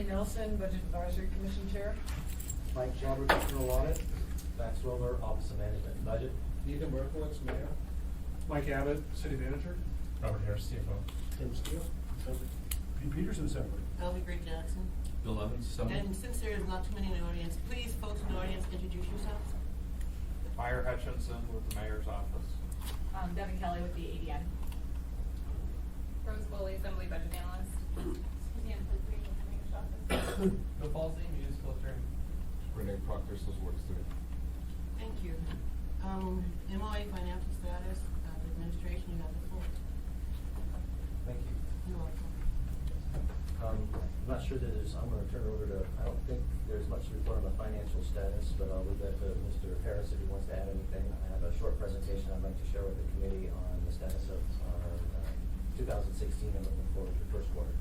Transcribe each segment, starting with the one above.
Nelson, Budget Advisory Commission Chair. Mike Shelby, General Audit. Max Wilmer, Office of Management and Budget. Ethan Berkowitz, Mayor. Mike Abbott, City Manager. Robert Harris, CFO. Tim Steele, Assembly. Pete Peterson, Assembly. Elby Greg Jackson. Bill Evans, Assembly. And since there is not too many in the audience, please, folks in the audience, introduce yourselves. Meyer Hutchinson with the Mayor's Office. Devin Kelly with the ADN. Rose Foley, Assembly Budget Analyst. Suzanne Flickry with the Mayor's Office. Bill Falsey, Municipal Attorney. Renee Proctor, Social Work Student. Thank you. MOA financial status, administration, you have the floor. Thank you. You're welcome. I'm not sure that there's, I'm gonna turn it over to, I don't think there's much to report on the financial status, but I'll leave that to Mr. Harris if he wants to add anything. I have a short presentation I'd like to share with the committee on the status of our 2016 and looking forward to the first quarter.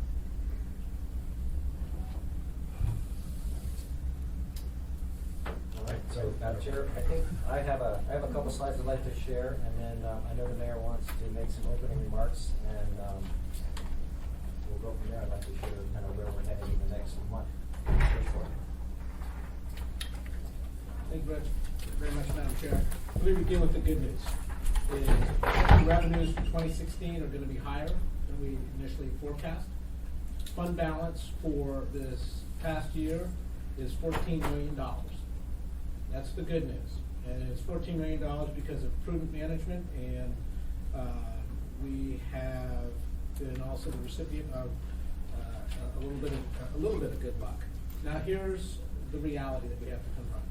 All right, so Madam Chair, I think I have a couple slides I'd like to share, and then I know the mayor wants to make some opening remarks, and we'll go from there. I'd like to share kind of where we're heading in the next month. First quarter. Thank you very much, Madam Chair. Let me begin with the good news. Revenues for 2016 are going to be higher than we initially forecast. Fund balance for this past year is $14 million. That's the good news. And it's $14 million because of prudent management, and we have been also the recipient of a little bit of good luck. Now here's the reality that we have to confront.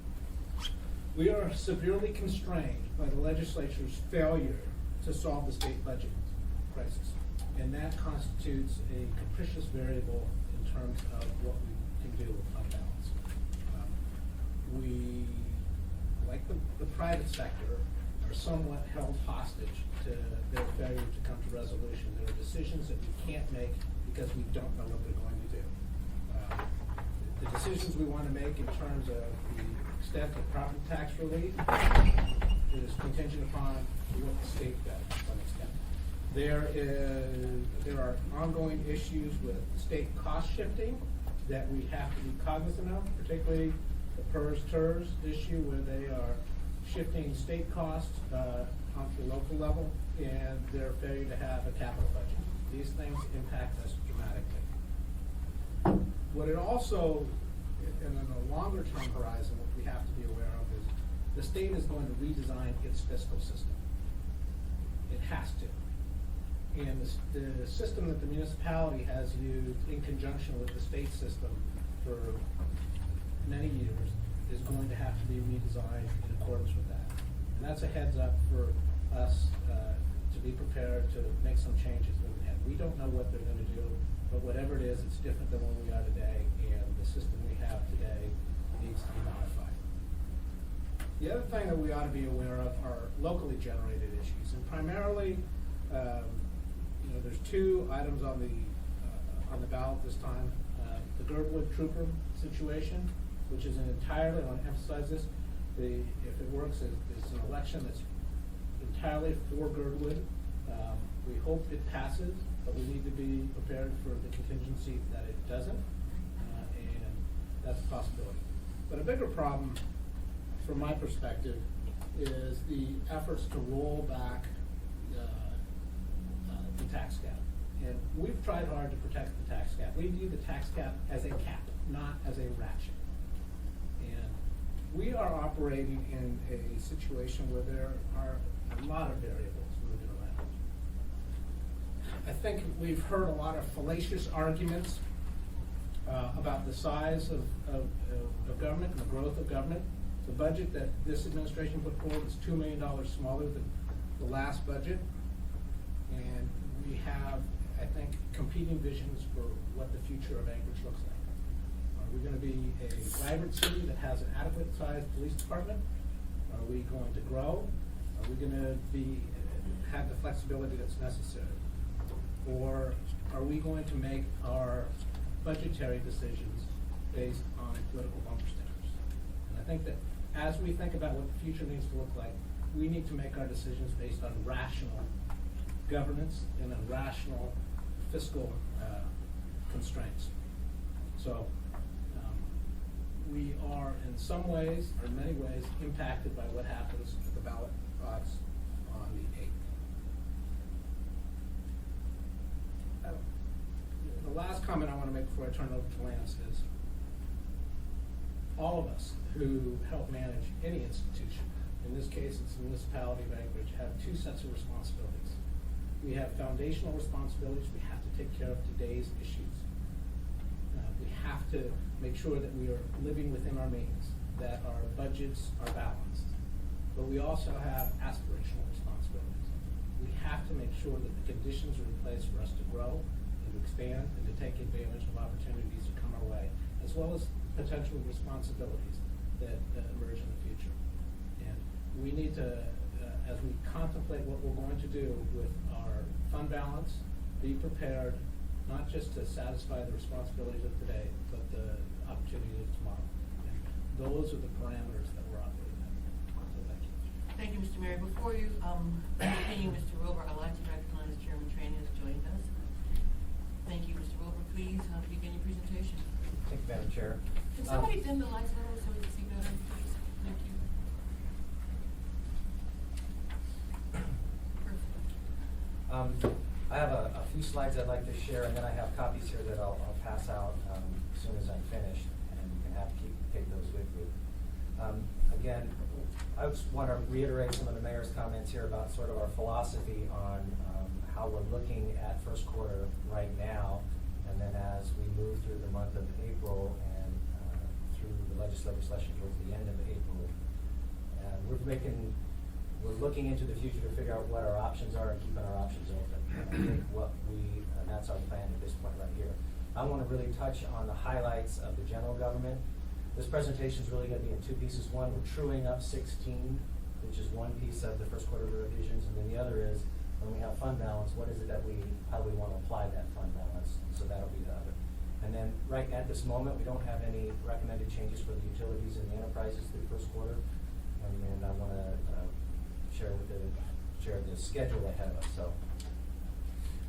We are severely constrained by the legislature's failure to solve the state budget crisis, and that constitutes a capricious variable in terms of what we can do with fund balance. We, like the private sector, are somewhat held hostage to their failure to come to resolution. There are decisions that we can't make because we don't know what they're going to do. The decisions we want to make in terms of the extent of property tax relief is contingent upon what the state does to some extent. There are ongoing issues with state cost shifting that we have to be cognizant of, particularly the PERS-TERS issue, where they are shifting state costs onto the local level, and their failure to have a capital budget. These things impact us dramatically. What it also, and in a longer term horizon, what we have to be aware of is the state is going to redesign its fiscal system. It has to. And the system that the municipality has used in conjunction with the state system for many years is going to have to be redesigned in accordance with that. And that's a heads up for us to be prepared to make some changes moving ahead. We don't know what they're going to do, but whatever it is, it's different than what we are today, and the system we have today needs to be modified. The other thing that we ought to be aware of are locally generated issues, and primarily, there's two items on the ballot this time. The Girdwood Trooper situation, which is an entirely, I want to emphasize this, if it works, it's an election that's entirely for Girdwood. We hope it passes, but we need to be prepared for the contingency that it doesn't, and that's a possibility. But a bigger problem, from my perspective, is the efforts to roll back the tax cap. And we've tried hard to protect the tax cap. We view the tax cap as a cap, not as a ratchet. And we are operating in a situation where there are a lot of variables moving around. I think we've heard a lot of fallacious arguments about the size of government and the growth of government. The budget that this administration put forward is $2 million smaller than the last budget. And we have, I think, competing visions for what the future of Anchorage looks like. Are we going to be a vibrant city that has an adequate sized police department? Are we going to grow? Are we going to have the flexibility that's necessary? Or are we going to make our budgetary decisions based on political bumper stickers? And I think that as we think about what the future needs to look like, we need to make our decisions based on rational governance and a rational fiscal constraints. So we are in some ways, or in many ways, impacted by what happens at the ballot box on the 8th. The last comment I want to make before I turn it over to Lance is, all of us who help manage any institution, in this case it's a municipality of Anchorage, have two sets of responsibilities. We have foundational responsibilities. We have to take care of today's issues. We have to make sure that we are living within our means, that our budgets are balanced. But we also have aspirational responsibilities. We have to make sure that the conditions are in place for us to grow and to expand and to take advantage of opportunities that come our way, as well as potential responsibilities that emerge in the future. And we need to, as we contemplate what we're going to do with our fund balance, be prepared not just to satisfy the responsibilities of today, but the opportunities of tomorrow. And those are the parameters that we're operating in. So thank you. Thank you, Mr. Mayor. Before you continue, Mr. Wilbur, I'd like to recognize Chairman Trainor has joined us. Thank you, Mr. Wilbur. Please begin your presentation. Thank you, Madam Chair. Can somebody dim the lights a little so we can see better, please? Thank you. Perfect. I have a few slides I'd like to share, and then I have copies here that I'll pass out as soon as I'm finished, and you can take those with you. Again, I just want to reiterate some of the mayor's comments here about sort of our philosophy on how we're looking at first quarter right now, and then as we move through the month of April and through the legislative session towards the end of April. We're looking into the future to figure out what our options are and keeping our options open. And I think and that's our plan at this point right here. I want to really touch on the highlights of the general government. This presentation is really going to be in two pieces. One, we're truing up 16, which is one piece of the first quarter revisions, and then the other is when we have fund balance, how do we want to apply that fund balance? So that'll be the other. And then right at this moment, we don't have any recommended changes for the utilities and the enterprises through the first quarter. And then I want to share the schedule ahead of us. So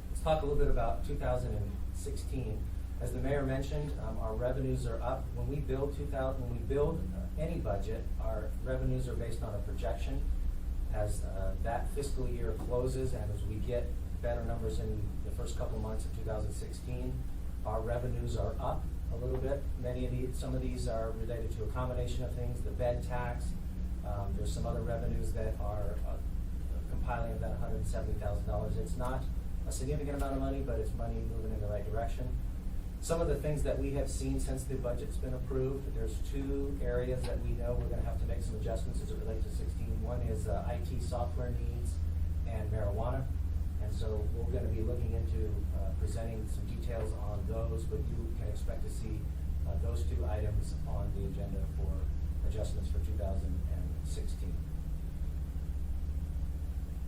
let's talk a little bit about 2016. As the mayor mentioned, our revenues are up. When we build any budget, our revenues are based on a projection. As that fiscal year closes and as we get better numbers in the first couple months of 2016, our revenues are up a little bit. Some of these are related to a combination of things, the bed tax. There's some other revenues that are compiling about $170,000. It's not a significant amount of money, but it's money moving in the right direction. Some of the things that we have seen since the budget's been approved, there's two areas that we know we're going to have to make some adjustments as it relates to 16. One is IT software needs and marijuana. And so we're going to be looking into presenting some details on those, but you can expect to see those two items on the agenda for adjustments for 2016.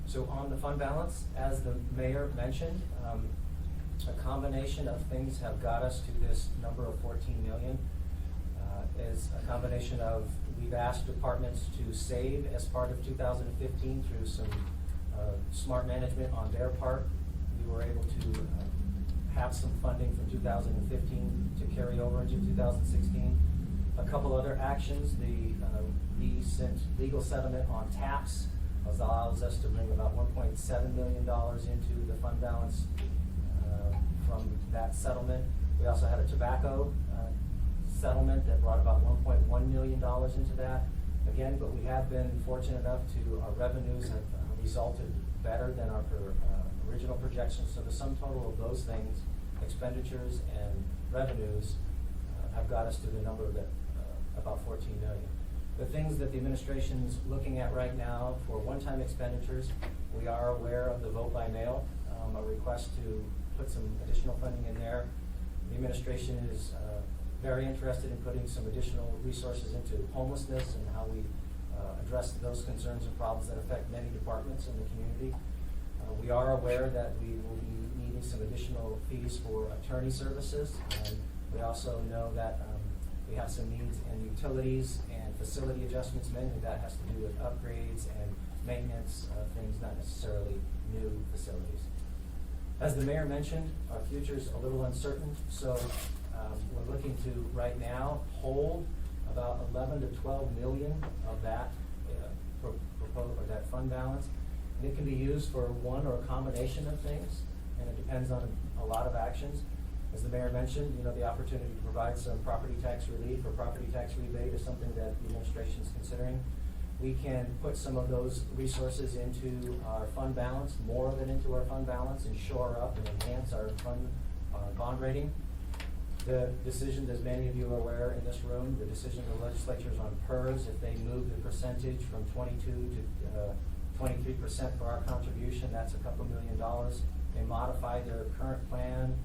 So on the fund balance, as the mayor mentioned, a combination of things have got us to this number of 14 million. Is a combination of, we've asked departments to save as part of 2015 through some smart management on their part. We were able to have some funding from 2015 to carry over into 2016. A couple other actions, the recent legal settlement on tax allows us to bring about $1.7 million into the fund balance from that settlement. We also had a tobacco settlement that brought about $1.1 million into that. Again, but we have been fortunate enough to, our revenues have resulted better than our original projections. So the sum total of those things, expenditures and revenues, have got us to the number that about 14 million. The things that the administration's looking at right now for one-time expenditures, we are aware of the vote by mail, a request to put some additional funding in there. The administration is very interested in putting some additional resources into homelessness and how we address those concerns and problems that affect many departments in the community. We are aware that we will be needing some additional fees for attorney services, and we also know that we have some needs in utilities and facility adjustments. Mainly that has to do with upgrades and maintenance of things, not necessarily new facilities. As the mayor mentioned, our future is a little uncertain, so we're looking to right now hold about 11 to 12 million of that proposed, or that fund balance. And it can be used for one or a combination of things, and it depends on a lot of actions. As the mayor mentioned, the opportunity to provide some property tax relief or property tax rebate is something that the administration is considering. We can put some of those resources into our fund balance, more of it into our fund balance, and shore up and enhance our bond rating. The decision, as many of you are aware in this room, the decision of the legislature is on PERS. If they move the percentage from 22 to 23% for our contribution, that's a couple $1 million. They modify their current plan.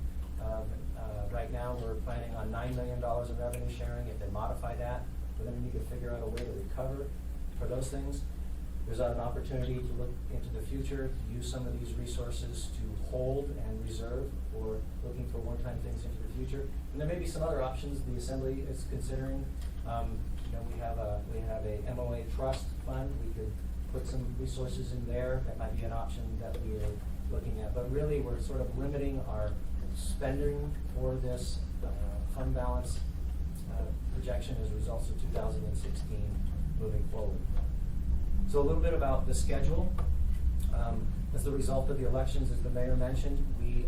Right now, we're planning on $9 million in revenue sharing. If they modify that, we're going to need to figure out a way to recover for those things. There's an opportunity to look into the future, to use some of these resources to hold and reserve, or looking for one-time things into the future. And there may be some other options the Assembly is considering. We have a MOA trust fund. We could put some resources in there. That might be an option that we are looking at. But really, we're sort of limiting our spending for this fund balance projection as results of 2016 moving forward. So a little bit about the schedule. As the result of the elections, as the mayor mentioned, we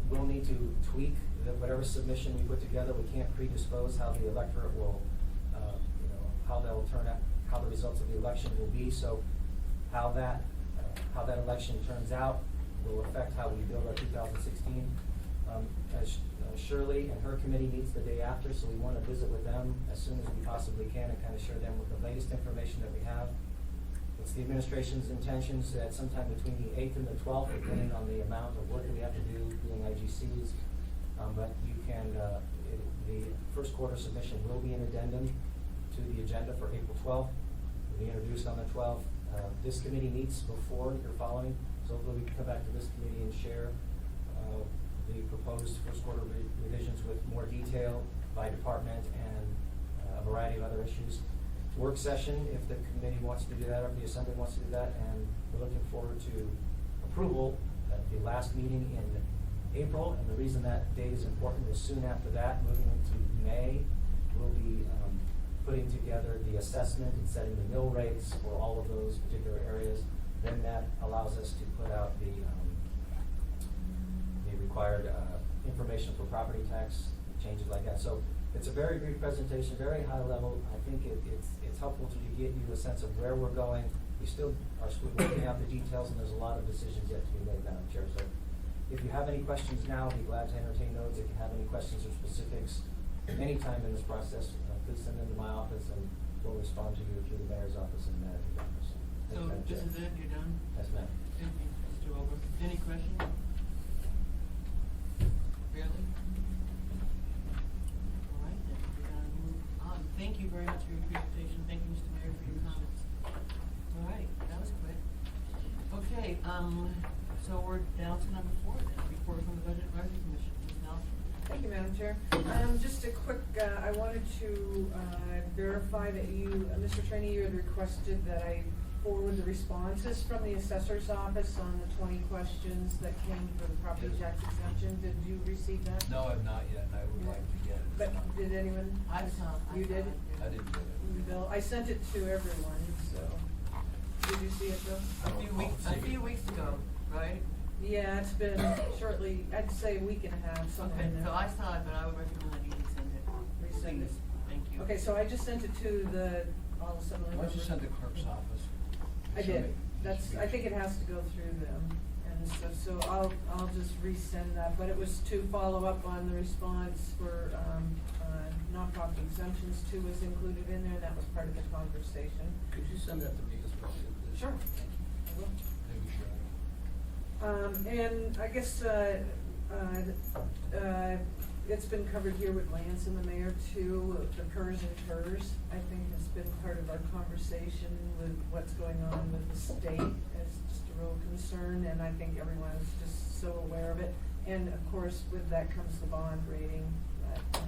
will need to tweak whatever submission we put together. We can't predispose how the electorate will, how they'll turn out, how the results of the election will be. So how that election turns out will affect how we build our 2016. As Shirley and her committee meets the day after, so we want to visit with them as soon as we possibly can and kind of share them with the latest information that we have. It's the administration's intentions that sometime between the 8th and the 12th, depending on the amount of work that we have to do doing IGCs, but you can, the first quarter submission will be an addendum to the agenda for April 12th. It'll be introduced on the 12th. This committee meets before your following, so hopefully we can come back to this committee and share the proposed first quarter revisions with more detail by department and a variety of other issues. Work session, if the committee wants to do that, or if the Assembly wants to do that, and we're looking forward to approval at the last meeting in April. And the reason that date is important is soon after that, moving into May, we'll be putting together the assessment and setting the mill rates for all of those particular areas. Then that allows us to put out the required information for property tax changes like that. So it's a very brief presentation, very high level. I think it's helpful to get you a sense of where we're going. We still are working out the details, and there's a lot of decisions yet to be made, Madam Chair. So if you have any questions now, I'd be glad to entertain those. If you have any questions or specifics anytime in this process, please send them to my office, and we'll respond to you through the mayor's office and the manager's office. So this is it, you're done? Yes, ma'am. Thank you, Mr. Wilbur. Any questions? Really? All right, then, we're gonna move on. Thank you very much for your presentation. Thank you, Mr. Mayor, for your comments. All right, that was quick. Okay, so we're down to number 4 then, report from the Budget Advisory Commission. Ms. Nelson? Thank you, Madam Chair. Just a quick, I wanted to verify that you, Mr. Trainee, you had requested that I forward the responses from the assessor's office on the 20 questions that came for the property tax exemption. Did you receive that? No, I've not yet, and I would like to get it. But did anyone? I saw. You did? I didn't get it. Bill, I sent it to everyone, so. Did you see it, Bill? A few weeks ago, right? Yeah, it's been shortly, I'd say a week and a half, somewhere Okay, in there. so I saw it, but I would recommend that you resend it. Resend it. Please. Thank you. Okay, so I just sent it to all Assembly Why don't you members. send the clerk's office? I did. I think it has to go through them and stuff, so I'll just resend that, but it was to follow up on the response for, nonprofit exemptions too was included in there, and that was part of the conversation. Could you send that to me as well? please? Sure. Thank you. I will. Maybe sure. And I guess, it's been covered here with Lance and the mayor too, the PERS and TERS, I think has been part of our conversation with what's going on with the state as just a real concern, and I think everyone is just so aware of it. And of course, with that comes the bond rating, that,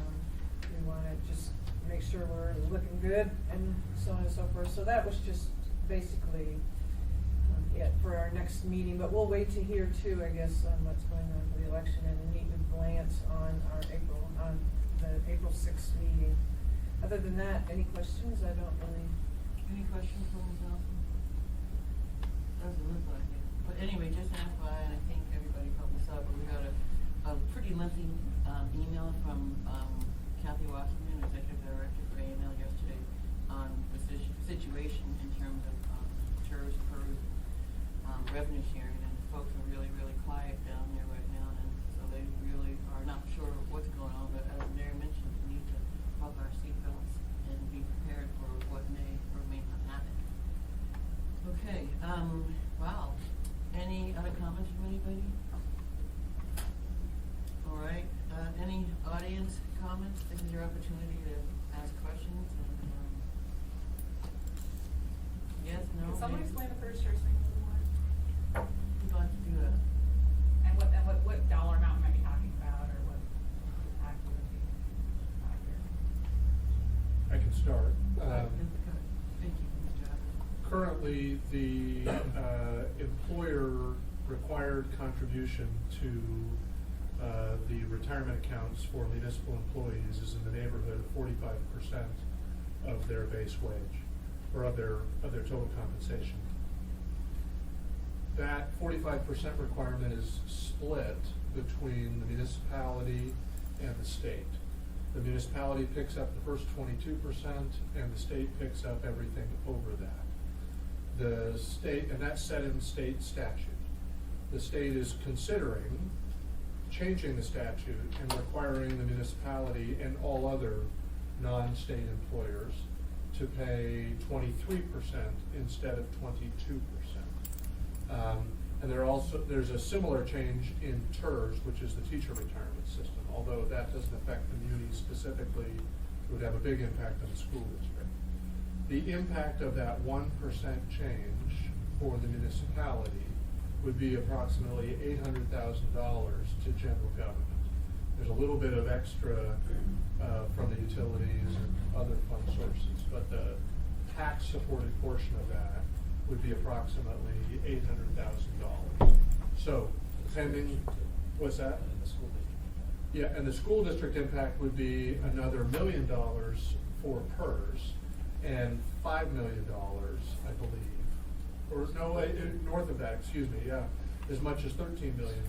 we wanna just make sure we're looking good and so on and so forth. So that was just basically it for our next meeting, but we'll wait to hear too, I guess, on what's going on for the election and meet with Lance on the April 6th meeting. Other than that, any questions? I don't really. Any questions for Ms. Nelson? Doesn't look like it. But anyway, just an FYI, and I think everybody probably saw it, but we got a pretty lengthy email from Kathy Wasserman, Executive Director for AML yesterday, on the situation in terms of TERS, PERS, revenue sharing, and folks are really, really quiet down there right now, and so they really are not sure what's going on, but as Mary mentioned, we need to buckle our seatbelts and be prepared for what may or may not happen. Okay, wow. Any other comments from anybody? All right, any audience comments? This is your opportunity to ask questions and, yes, no? Can someone maybe? explain the first year's thing a little more? Who'd like to do that? And what dollar amount might be talking about, or what impact would it be? I can start. Thank you, Mr. Abbott. Currently, the employer required contribution to the retirement accounts for municipal employees is in the neighborhood of 45% of their base wage, or of their total compensation. That 45% requirement is split between the municipality and the state. The municipality picks up the first 22%, and the state picks up everything over that. The state, and that's set in state statute. The state is considering changing the statute and requiring the municipality and all other non-state employers to pay 23% instead of 22%. And there's a similar change in TERS, which is the teacher retirement system. Although that doesn't affect the muni specifically, it would have a big impact on the school district. The impact of that 1% change for the municipality would be approximately $800,000 to general government. There's a little bit of extra from the utilities and other fund sources, but the tax-supported portion of that would be approximately $800,000. So, depending, what's that? And the school district. Yeah, and the school district impact would be another $1 million for PERS and $5 million, I believe. Or no, north of that, excuse me, yeah, as much as $13 million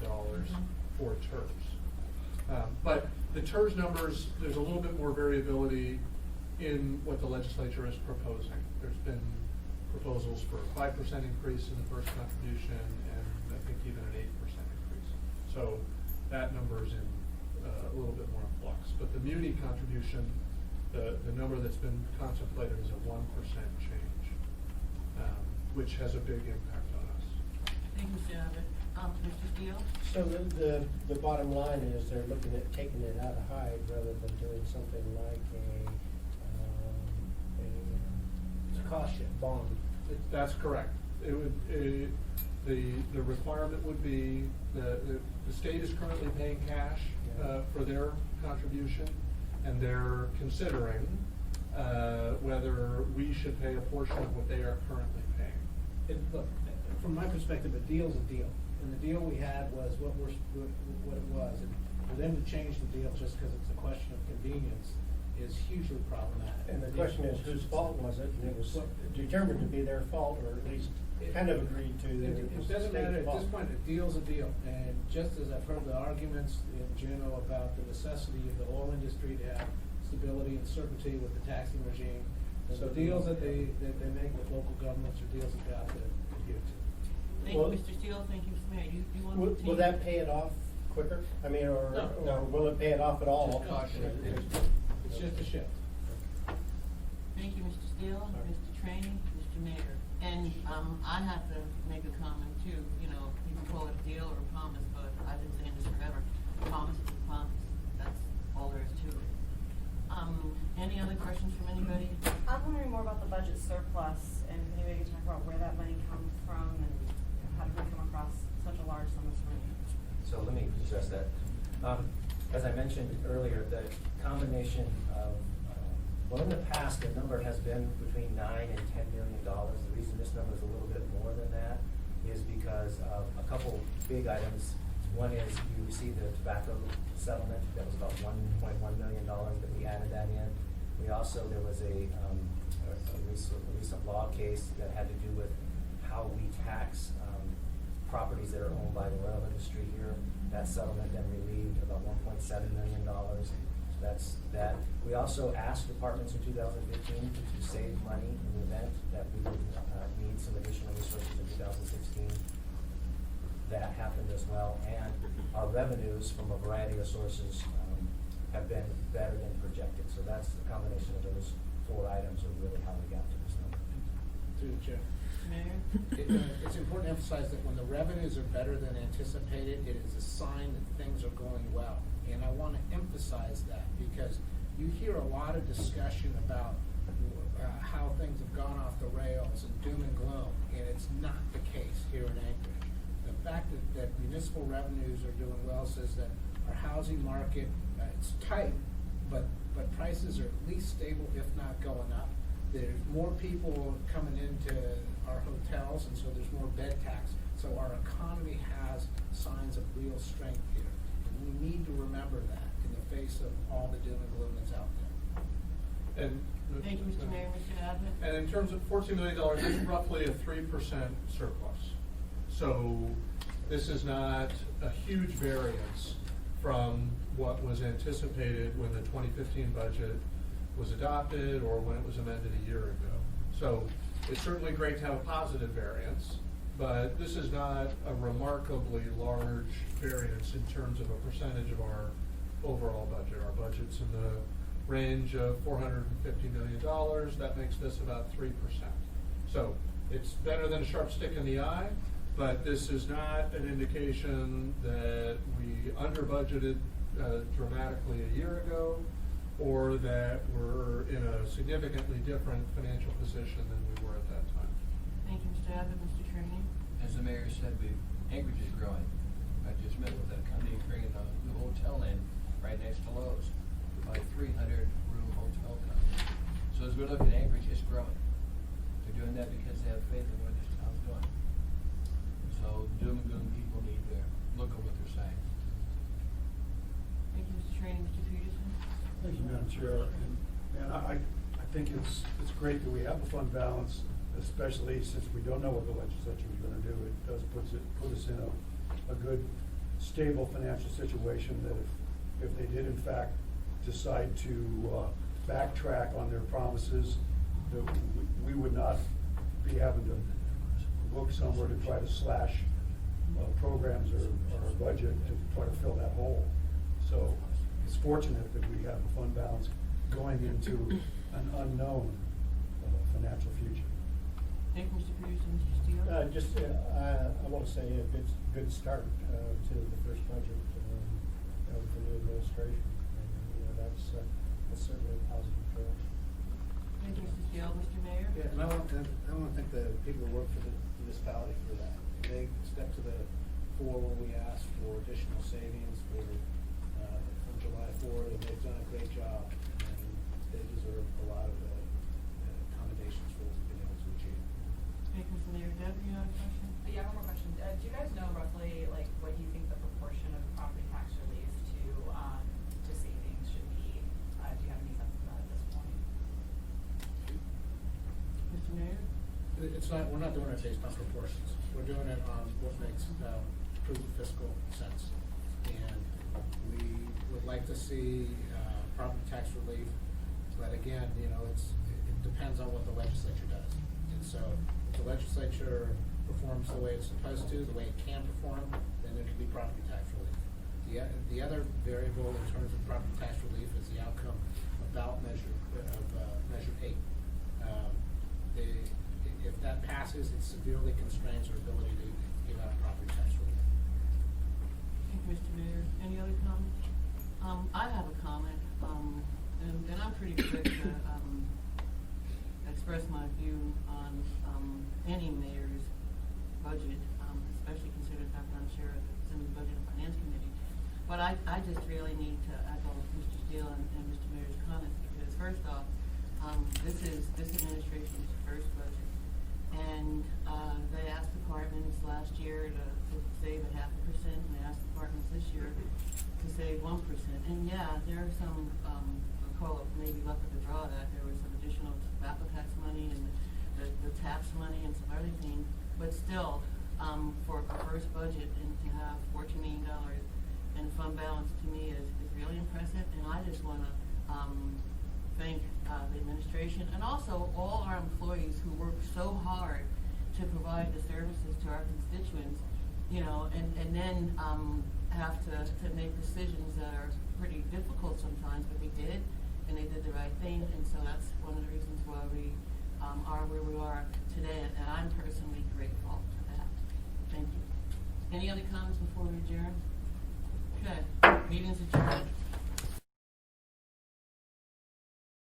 for TERS. But the TERS numbers, there's a little bit more variability in what the legislature is proposing. There's been proposals for a 5% increase in the first contribution, and I think even an 8% increase. So that number is in a little bit more in flux. But the muni contribution, the number that's been contemplated is a 1% change, which has a big impact on us. Thank you, Mr. Abbott. Mr. Steele? So the bottom line is they're looking at taking it out of Hyde rather than doing something like a cost share bond. That's correct. It would, the requirement would be, the state is currently paying cash for their contribution, and they're considering whether we should pay a portion of what they are currently paying. Look, from my perspective, a deal's a deal, and the deal we had was what it was, and for them to change the deal just because it's a question of convenience is hugely problematic. And the question is, whose fault was it? And it was determined to be their fault, or at least kind of agreed to that it was It doesn't the matter, state's at this fault. point, a deal's a deal, and just as I've heard the arguments in general about the necessity of the oil industry to have stability and certainty with the taxing regime, so deals that they make with local governments are deals that they have to adhere to. Thank Well- you, Mr. Steele. Thank you, Ms. Mayor. Do you want to Will continue? that pay it off quicker? I mean, or will it pay it off at all? It's just a shift. Thank you, Mr. Steele, Sorry. Mr. Trainee, Mr. Mayor. And, I have to make a comment too, you know, you can call it a deal or a promise, but I've been saying this forever. Promise is a promise. That's all there is to it. Any other questions from anybody? I'm wondering more about the budget surplus, and maybe we can talk about where that money comes from and how did we come across such a large sum of money? So let me address that. As I mentioned earlier, the combination of, well, in the past, the number has been between $9 and $10 million. The reason this number is a little bit more than that is because of a couple big items. One is you received a tobacco settlement that was about $1.1 million that we added that in. We also, there was a recent law case that had to do with how we tax properties that are owned by the oil industry here. That settlement then relieved about $1.7 million. So that's that. We also asked departments in 2015 to save money in the event that we would need some additional resources in 2016. That happened as well, and our revenues from a variety of sources have been better than projected. So that's the combination of those four items are really how we got to this number. Through the chair. Mayor? It's important to emphasize that when the revenues are better than anticipated, it is a sign that things are going well. And I want to emphasize that because you hear a lot of discussion about how things have gone off the rails and doom and gloom, and it's not the case here in Anchorage. The fact that municipal revenues are doing well says that our housing market, it's tight, but prices are at least stable, if not going up. There's more people coming into our hotels, and so there's more bed tax. So our economy has signs of real strength here. And we need to remember that in the face of all the doom and gloom that's out there. And. Thank you, Mr. Mayor. Mr. Abbott? And in terms of $14 million, it's roughly a 3% surplus. So this is not a huge variance from what was anticipated when the 2015 budget was adopted or when it was amended a year ago. So it's certainly great to have a positive variance, but this is not a remarkably large variance in terms of a percentage of our overall budget. Our budget's in the range of $450 million. That makes this about 3%. So it's better than a sharp stick in the eye, but this is not an indication that we under budgeted dramatically a year ago, or that we're in a significantly different financial position than we were at that time. Thank you, Mr. Abbott. Mr. Trainee? As the mayor said, Anchorage is growing. I just met with a company bringing a new hotel in right next to Lowe's, about 300-room hotel company. So as we look at Anchorage, it's growing. They're doing that because they have faith in what this town's doing. So doom and gloom people need to look at what they're saying. Thank you, Mr. Trainee. Mr. Peterson? Thank you, Madam Chair. And I think it's great that we have a fund balance, especially since we don't know what the legislature is going to do. It does put us in a good, stable financial situation that if they did in fact decide to backtrack on their promises, that we would not be having to look somewhere to try to slash programs or our budget to try to fill that hole. So it's fortunate that we have a fund balance going into an unknown financial future. Thank you, Mr. Peterson. Mr. Steele? I want to say a good start to the first budget of the new administration. And, that's certainly a positive for us. Thank you, Mr. Steele. Mr. Mayor? Yeah, and I want to thank the people who work for the municipality for that. They stepped to the fore when we asked for additional savings from July 4th, and they've done a great job. And they deserve a lot of accommodations for what we've been able to achieve. Thank you, Mr. Mayor. Deb, you have a question? Yeah, one more question. Do you guys know roughly like what you think the proportion of property tax relief to savings should be? Do you have any sense of that at this point? Mr. Mayor? It's not. We're not doing it based on proportions. We're doing it on what makes prudent fiscal sense. And we would like to see property tax relief, but again, it depends on what the legislature does. And so, if the legislature performs the way it's supposed to, the way it can perform, then there can be property tax relief. The other variable in terms of property tax relief is the outcome of ballot measure 8. If that passes, it severely constrains our ability to give out property tax relief. Thank you, Mr. Mayor. Any other comments? I have a comment, and I'm pretty quick to express my view on any mayor's budget, especially considering the fact that I'm chair of the Budget and Finance Committee. But I just really need to echo Mr. Steele and Mr. Mayor's comments, because first off, this is this administration's first budget. And they asked departments last year to save 0.5%, and they asked departments this year to save 1%. And yeah, there are some call it maybe luck of the draw that there was some additional tobacco tax money and the tax money and some other things, but still, for a first budget and to have $14 million in fund balance to me is really impressive, and I just wanna, thank, the administration and also all our employees who work so hard to provide the services to our constituents, you know, and then, have to make decisions that are pretty difficult sometimes, but they did, and they did the right thing, and so that's one of the reasons why we, are where we are today, and I'm personally grateful for that. Thank you. Any other comments before we adjourn? Okay, meeting's adjourned.